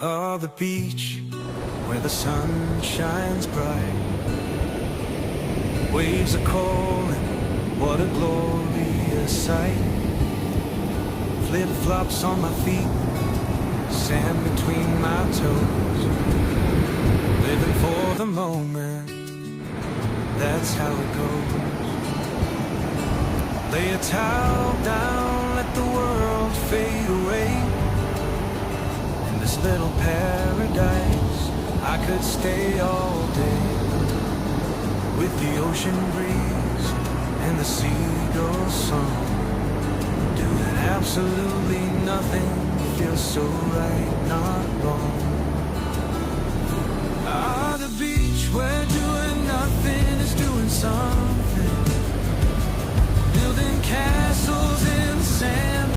of the beach where the sun shines bright. Waves are calling, what a glorious sight. Flip-flops on my feet, sand between my toes. Living for the moment, that's how it goes. Lay a towel down, let the world fade away. In this little paradise, I could stay all day. With the ocean breeze and the seagull's song, doing absolutely nothing feels so right, not wrong. Ah, the beach where doing nothing is doing something.